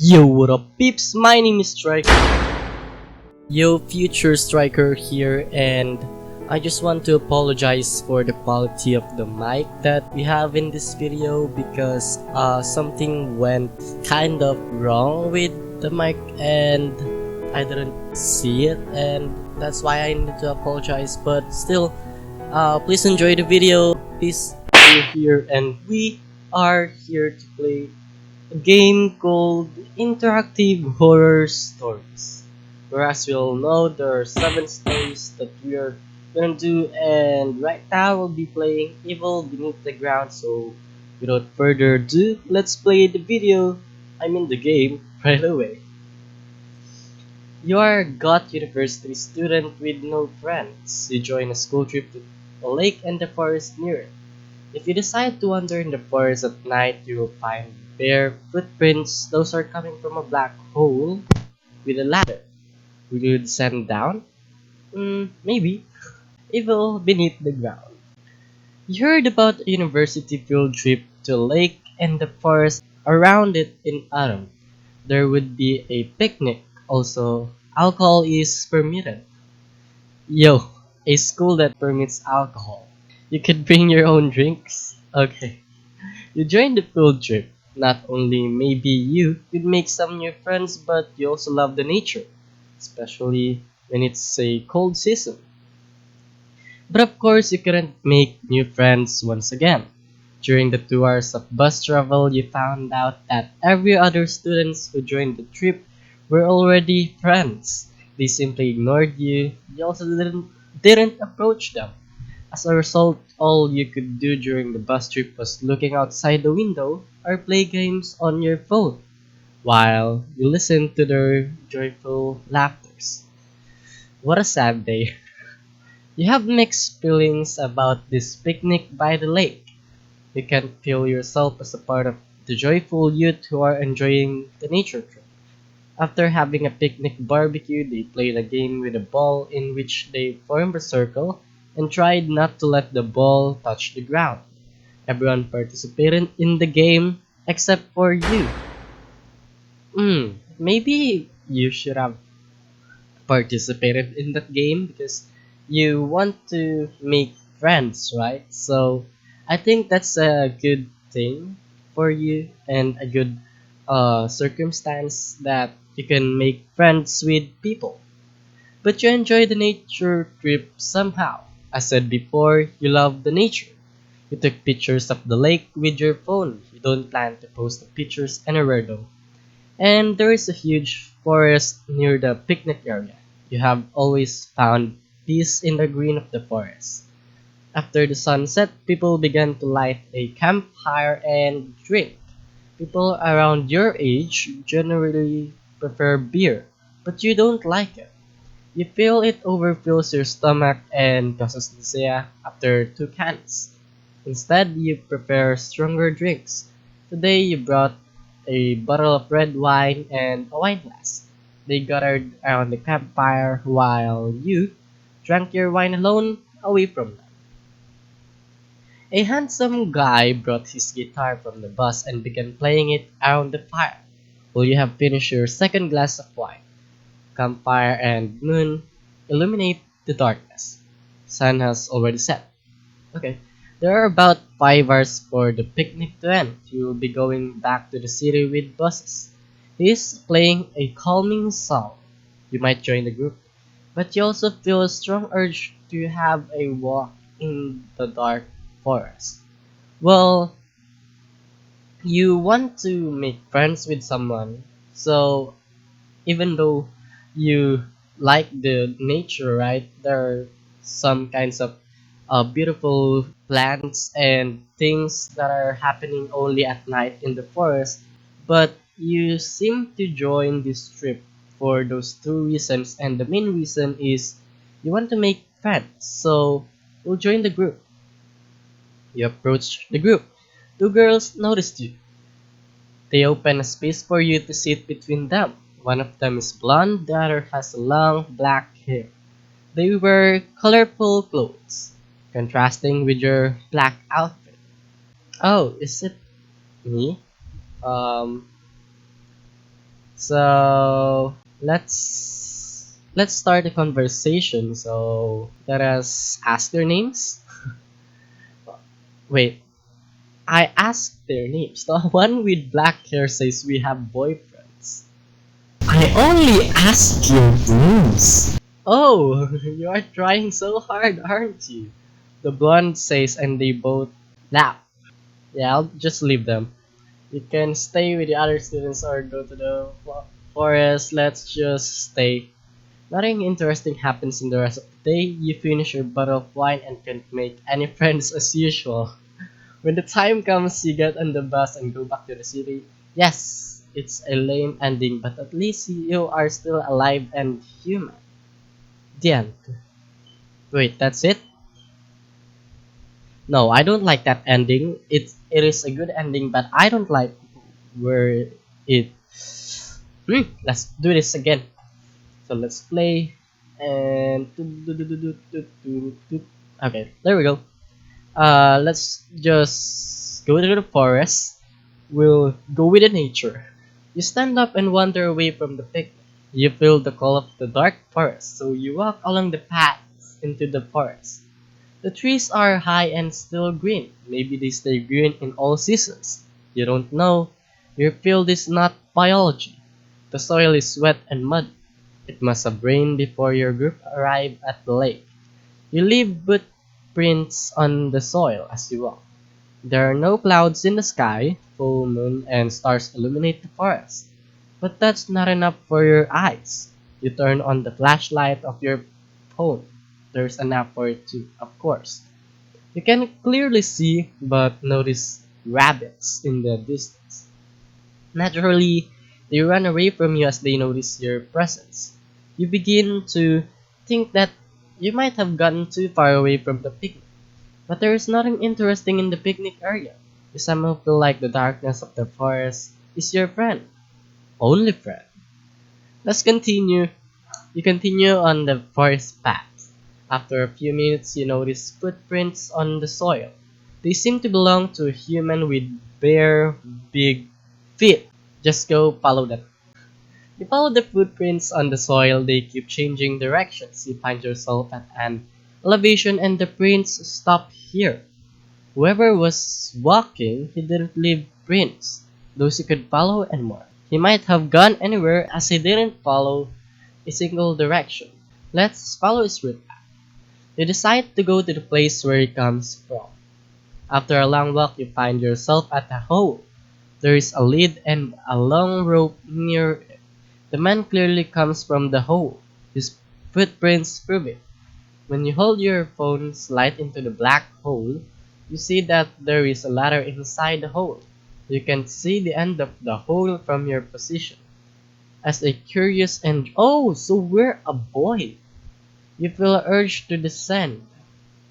Yo, what up peeps, my name is Striker. Yo, future Striker here, and I just want to apologize for the quality of the mic that we have in this video because something went kind of wrong with the mic and I didn't see it, and that's why I need to apologize. But still, please enjoy the video. Please be here, and we are here to play a game called Interactive Horror Stories. Where, as we all know, there are 7 stories that we are gonna do, and right now we'll be playing Evil Beneath the Ground. So, without further ado, let's play the video. The game right away. You are a GOT University student with no friends. You join a school trip to a lake and the forest near it. If you decide to wander in the forest at night, you will find bare footprints. Those are coming from a black hole with a ladder. Will you descend down? Maybe. Evil beneath the ground. You heard about a university field trip to a lake and the forest around it in autumn. There would be a picnic. Also, alcohol is permitted. Yo, a school that permits alcohol. You could bring your own drinks? Okay. You join the field trip. Not only maybe you could make some new friends, but you also love the nature, especially when it's a cold season. But of course, you couldn't make new friends once again. During the 2 hours of bus travel, you found out that every other students who joined the trip were already friends. They simply ignored you. You also didn't approach them. As a result, all you could do during the bus trip was looking outside the window or play games on your phone while you listened to their joyful laughters. What a sad day. You have mixed feelings about this picnic by the lake. You can feel yourself as a part of the joyful youth who are enjoying the nature trip. After having a picnic barbecue, they played a game with a ball in which they formed a circle and tried not to let the ball touch the ground. Everyone participated in the game except for you. Maybe you should have participated in that game because you want to make friends, right? So I think that's a good thing for you and a good circumstance that you can make friends with people. But you enjoy the nature trip somehow. As said before, you love the nature. You took pictures of the lake with your phone. You don't plan to post the pictures anywhere though. And there is a huge forest near the picnic area. You have always found peace in the green of the forest. After the sunset, people began to light a campfire and drink. People around your age generally prefer beer, but you don't like it. You feel it overfills your stomach and causes nausea after 2 cans. Instead, you prepare stronger drinks. Today, you brought a bottle of red wine and a wine glass. They gathered around the campfire while you drank your wine alone away from them. A handsome guy brought his guitar from the bus and began playing it around the fire. Will you have finished your second glass of wine? Campfire and moon illuminate the darkness. Sun has already set. Okay. There are about 5 hours for the picnic to end. You will be going back to the city with buses. He is playing a calming song. You might join the group, but you also feel a strong urge to have a walk in the dark forest. Well, you want to make friends with someone, so even though you like the nature, right? There are some kinds of beautiful plants and things that are happening only at night in the forest, but you seem to join this trip for those 2 reasons, and the main reason is you want to make friends. So you'll join the group. You approach the group. 2 girls noticed you. They open a space for you to sit between them. One of them is blonde, the other has long black hair. They wear colorful clothes, contrasting with your black outfit. Oh, is it me? Um, So let's start a conversation. So let us ask their names. Wait, I asked their names. The one with black hair says we have boyfriends. I only asked your names. Oh, you are trying so hard, aren't you? The blonde says, and they both laugh. Yeah, I'll just leave them. You can stay with the other students or go to the forest. Let's just stay. Nothing interesting happens in the rest of the day. You finish your bottle of wine and can't make any friends as usual. When the time comes, you get on the bus and go back to the city. Yes, it's a lame ending, but at least you are still alive and human. The end. Wait, that's it? No, I don't like that ending. It is a good ending, but I don't like where it. Let's do this again. So let's play and okay, there we go. Let's just go to the forest. We'll go with the nature. You stand up and wander away from the picnic. You feel the call of the dark forest, so you walk along the paths into the forest. The trees are high and still green. Maybe they stay green in all seasons. You don't know. Your field is not biology. The soil is wet and muddy. It must have rained before your group arrived at the lake. You leave footprints on the soil as you walk. There are no clouds in the sky, full moon and stars illuminate the forest. But that's not enough for your eyes. You turn on the flashlight of your phone. There's an app for it too, of course. You can clearly see but notice rabbits in the distance. Naturally, they run away from you as they notice your presence. You begin to think that you might have gotten too far away from the picnic. But there is nothing interesting in the picnic area. You somehow feel like the darkness of the forest is your friend. Only friend. Let's continue. You continue on the forest path. After a few minutes, you notice footprints on the soil. They seem to belong to a human with bare, big feet. Just go follow them. You follow the footprints on the soil, they keep changing directions. You find yourself at an elevation and the prints stop here. Whoever was walking, he didn't leave prints, those you could follow and more. He might have gone anywhere as he didn't follow a single direction. Let's follow his route. You decide to go to the place where he comes from. After a long walk, you find yourself at a hole. There is a lid and a long rope near it. The man clearly comes from the hole. His footprints prove it. When you hold your phone's light into the black hole, you see that there is a ladder inside the hole. You can see the end of the hole from your position. As a curious and oh, so we're a boy. You feel a urge to descend.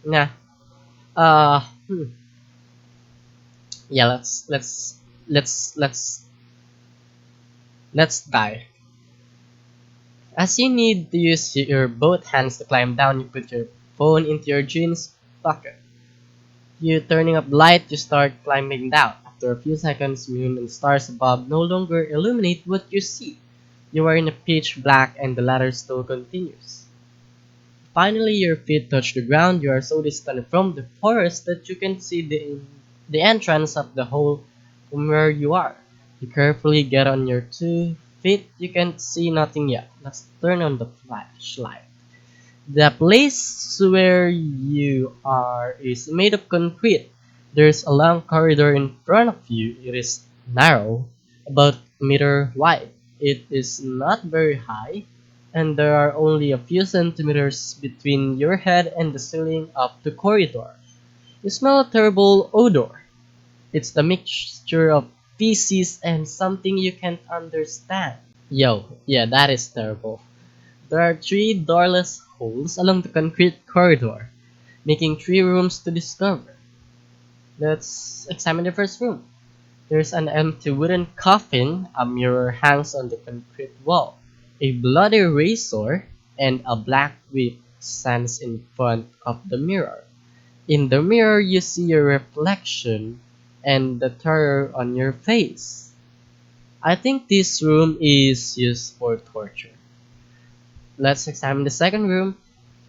Nah. Uh hmm. Yeah, let's let's die. As you need to use your both hands to climb down, you put your phone into your jeans pocket. You turning up the light, you start climbing down. After a few seconds, moon and stars above no longer illuminate what you see. You are in a pitch black and the ladder still continues. Finally, your feet touch the ground. You are so distant from the forest that you can see the entrance of the hole from where you are. You carefully get on your 2 feet. You can't see nothing yet. Let's turn on the flashlight. The place where you are is made of concrete. There's a long corridor in front of you. It is narrow, about a meter wide. It is not very high, and there are only a few centimeters between your head and the ceiling of the corridor. You smell a terrible odor. It's the mixture of feces and something you can't understand. Yo, yeah, that is terrible. There are 3 doorless holes along the concrete corridor, making 3 rooms to discover. Let's examine the first room. There's an empty wooden coffin, a mirror hangs on the concrete wall, a bloody razor, and a black whip stands in front of the mirror. In the mirror, you see your reflection and the terror on your face. I think this room is used for torture. Let's examine the second room.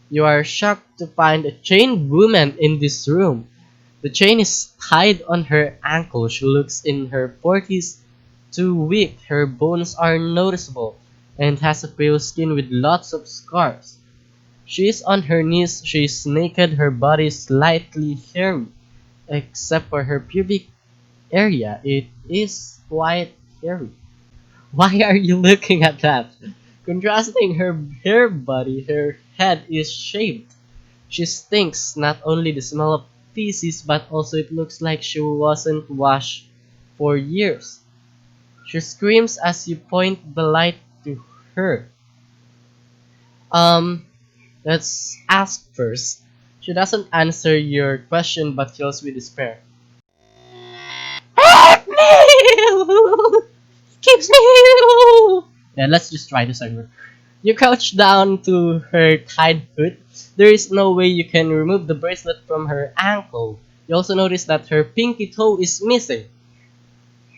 You are shocked to find a chained woman in this room. The chain is tied on her ankle. She looks in her 40s, too weak. Her bones are noticeable and has a pale skin with lots of scars. She is on her knees. She is naked. Her body is slightly hairy, except for her pubic area. It is quite hairy. Why are you looking at that? Contrasting her hair body, her head is shaved. She stinks, not only the smell of feces, but also it looks like she wasn't washed for years. She screams as you point the light to her. Um, let's ask first. She doesn't answer your question but fills with despair. Help me! Keeps me. Yeah, let's just try this again. You crouch down to her tied foot. There is no way you can remove the bracelet from her ankle. You also notice that her pinky toe is missing.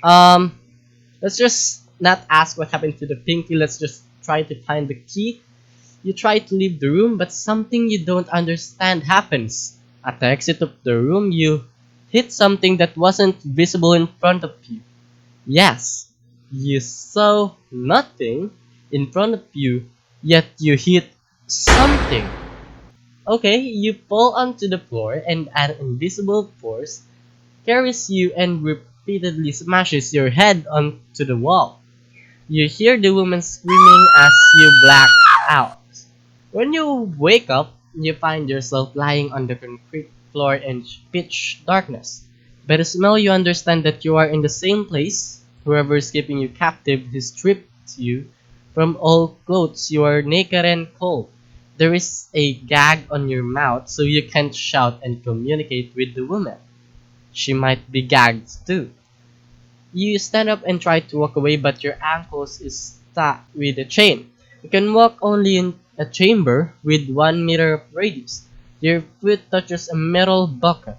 Um, let's just not ask what happened to the pinky. Let's just try to find the key. You try to leave the room, but something you don't understand happens. At the exit of the room, you hit something that wasn't visible in front of you. Yes, you saw nothing in front of you, yet you hit something. Okay, you fall onto the floor and an invisible force carries you and repeatedly smashes your head onto the wall. You hear the woman screaming as you black out. When you wake up, you find yourself lying on the concrete floor in pitch darkness. By the smell, you understand that you are in the same place. Whoever is keeping you captive has stripped you from all clothes. You are naked and cold. There is a gag on your mouth, so you can't shout and communicate with the woman. She might be gagged too. You stand up and try to walk away, but your ankles is stuck with a chain. You can walk only in a chamber with 1 meter of radius. Your foot touches a metal bucket.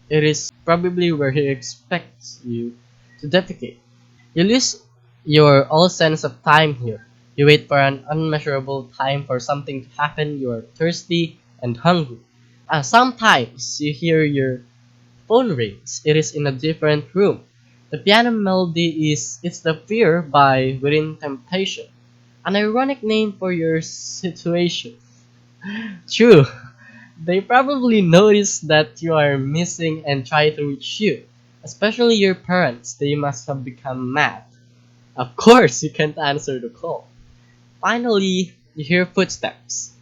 It is probably where he expects you to defecate. You lose your all sense of time here. You wait for an unmeasurable time for something to happen. You are thirsty and hungry. Sometimes you hear your phone rings. It is in a different room. The piano melody is It's the Fear by Within Temptation. An ironic name for your situation. True, they probably notice that you are missing and try to reach you. Especially your parents, they must have become mad. Of course, you can't answer the call. Finally, you hear footsteps.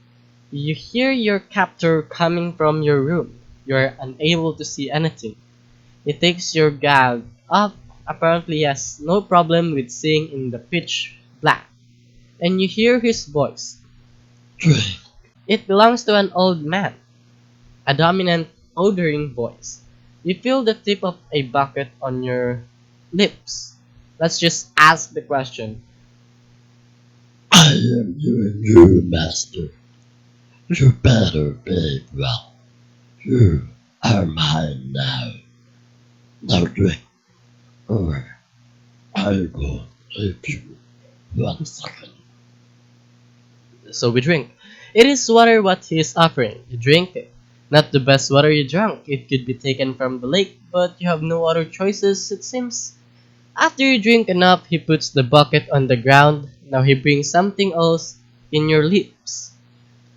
You hear your captor coming from your room. You are unable to see anything. He takes your gag off. Apparently, he has no problem with seeing in the pitch black. And you hear his voice. It belongs to an old man, a dominant, odoring voice. You feel the tip of a bucket on your lips. Let's just ask the question. I am your new master. You better behave well. You are mine now. Now drink, or I will leave you 1 second. So we drink. It is water what he is offering. You drink it. Not the best water you drank. It could be taken from the lake, but you have no other choices, it seems. After you drink enough, he puts the bucket on the ground. Now he brings something else in your lips.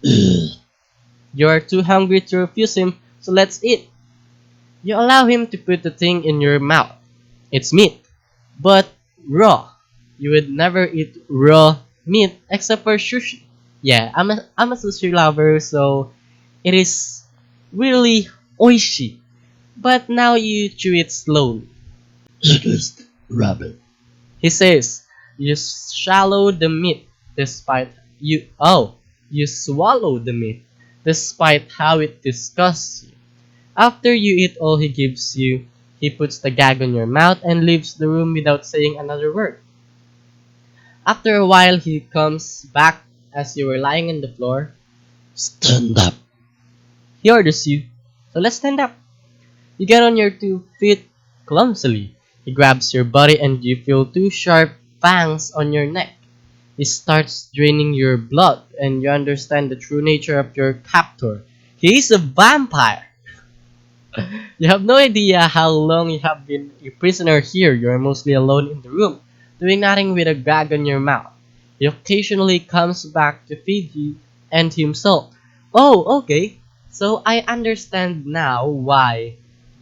You are too hungry to refuse him, so let's eat. You allow him to put the thing in your mouth. It's meat, but raw. You would never eat raw meat except for sushi. Yeah, I'm a sushi lover, so it is really oishi. But now you chew it slowly. It is rabbit. He says, you swallow the meat despite you swallow the meat despite how it disgusts you. After you eat all he gives you, he puts the gag on your mouth and leaves the room without saying another word. After a while he comes back as you were lying on the floor. Stand up. He orders you. So let's stand up. You get on your 2 feet clumsily. He grabs your body and you feel two sharp fangs on your neck. He starts draining your blood, and you understand the true nature of your captor. He is a vampire! You have no idea how long you have been a prisoner here. You are mostly alone in the room, doing nothing with a gag on your mouth. He occasionally comes back to feed you and himself. Oh, okay. So I understand now why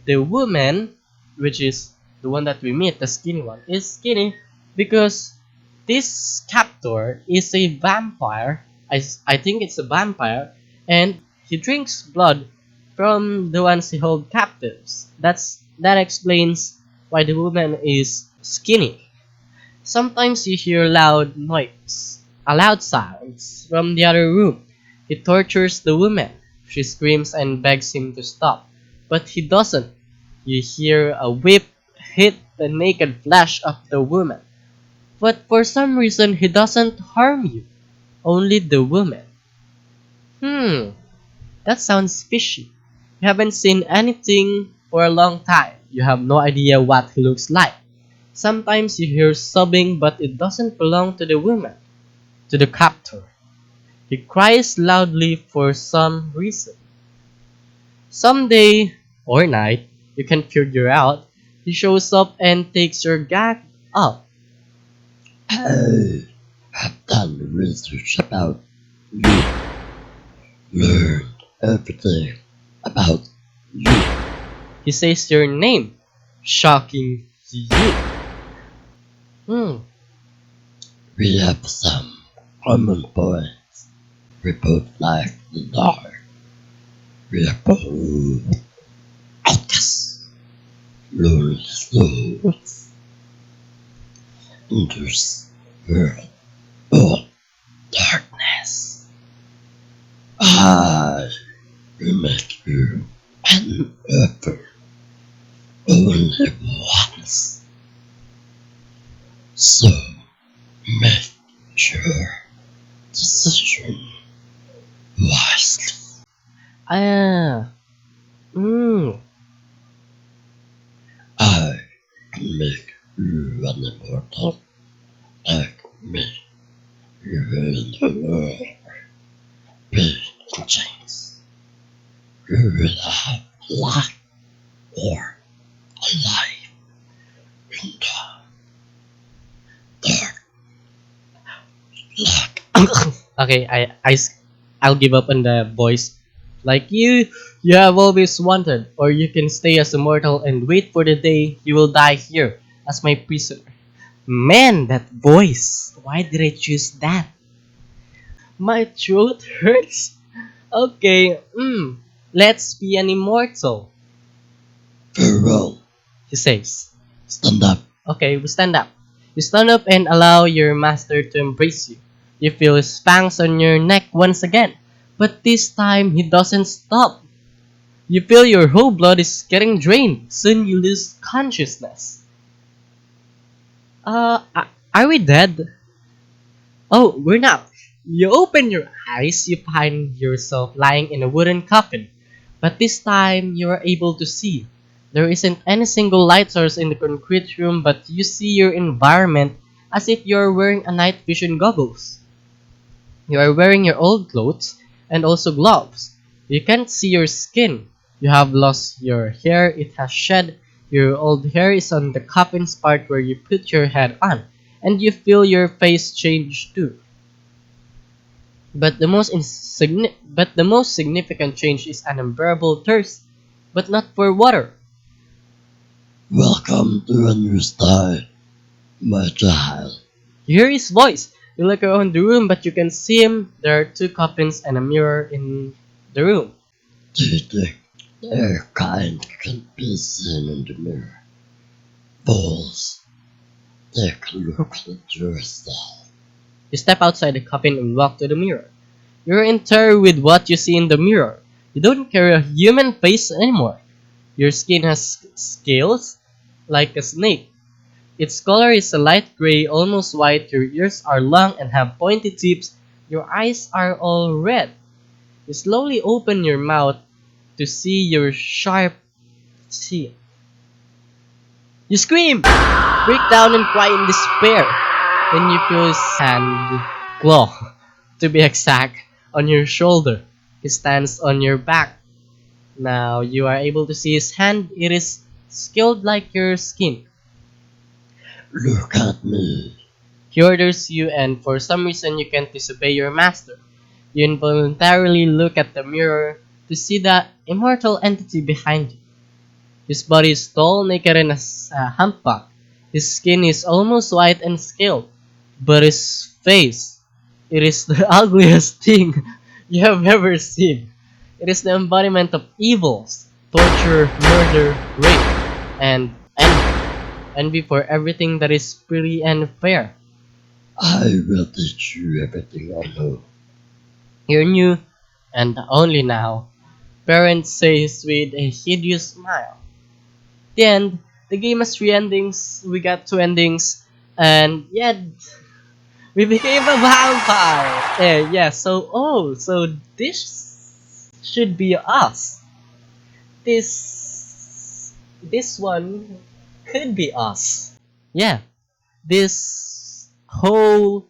the woman, which is the one that we meet, the skinny one, is skinny because this captor is a vampire. I think it's a vampire, and he drinks blood from the ones he hold captives. That explains why the woman is skinny. Sometimes you hear loud sounds from the other room. He tortures the woman. She screams and begs him to stop, but he doesn't. You hear a whip hit the naked flesh of the woman, but for some reason he doesn't harm you, only the woman. Hmm, that sounds fishy. You haven't seen anything for a long time. You have no idea what he looks like. Sometimes you hear sobbing, but it doesn't belong to the woman, to the captor. He cries loudly for some reason. Someday or night, you can figure out, he shows up and takes your gag up. I have done research about you. Learned everything about you. He says your name, shocking you. Hmm, We have some common points. We both like the dark. We are both outcasts. Lonely souls. In this world of darkness. I will make you an offer only once. So make your decision wisely. ah, hmm. I can make you an immortal like me. You will never be in chains. You will have life or a life in the dark luck. Okay, I'll give up on the voice. Like you have always wanted, or you can stay as immortal and wait for the day you will die here as my prisoner. Man, that voice! Why did I choose that? My throat hurts. Okay, let's be an immortal, Farewell. he says. Stand up. Okay, we stand up. You stand up and allow your master to embrace you. You feel his fangs on your neck once again, but this time he doesn't stop. You feel your whole blood is getting drained. Soon you lose consciousness. Are we dead? Oh, we're not. You open your eyes, you find yourself lying in a wooden coffin. But this time, you are able to see. There isn't any single light source in the concrete room, but you see your environment as if you're wearing a night vision goggles. You are wearing your old clothes and also gloves. You can't see your skin. You have lost your hair, it has shed. Your old hair is on the coffin's part where you put your head on, and you feel your face change too. But the most significant change is an unbearable thirst, but not for water. Welcome to a new style, my child. You hear his voice. You look around the room, but you can see him. There are two coffins and a mirror in the room. Do you think their kind can be seen in the mirror? Fools, take a look at yourself. You step outside the coffin and walk to the mirror. You're in terror with what you see in the mirror. You don't carry a human face anymore. Your skin has scales, like a snake. Its color is a light gray, almost white. Your ears are long and have pointy tips. Your eyes are all red. You slowly open your mouth to see your sharp teeth. You scream, break down and cry in despair. Then you feel his hand claw, to be exact, on your shoulder. He stands on your back. Now you are able to see his hand. It is scaled like your skin. Look at me. He orders you, and for some reason you can't disobey your master. You involuntarily look at the mirror to see the immortal entity behind you. His body is tall, naked, and a humpback. His skin is almost white and scaled, but his face, it is the ugliest thing you have ever seen. It is the embodiment of evils, torture, murder, rape, and envy for everything that is pretty and fair. I will teach you everything I know. You're new, and only now, Parent says with a hideous smile. The end, the game has three endings, we got two endings, and yeah, we became a vampire! So this should be us. This one could be us. Yeah, this whole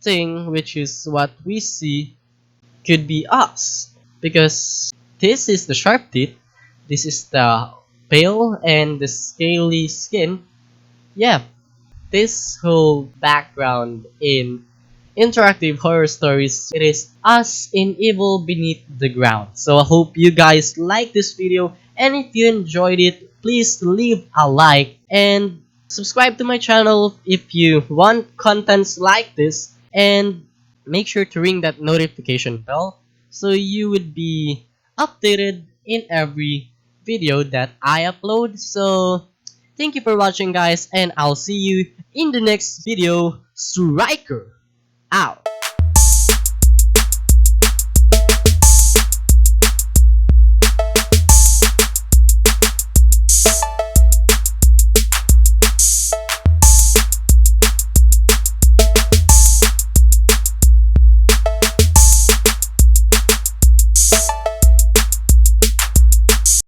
thing, which is what we see, could be us. Because this is the sharp teeth, this is the pale and the scaly skin. Yeah, this whole background in interactive horror stories, it is us in evil beneath the ground. So I hope you guys like this video, and if you enjoyed it, please leave a like and subscribe to my channel if you want contents like this, and make sure to ring that notification bell so you would be updated in every video that I upload. So thank you for watching, guys, and I'll see you in the next video. Striker out.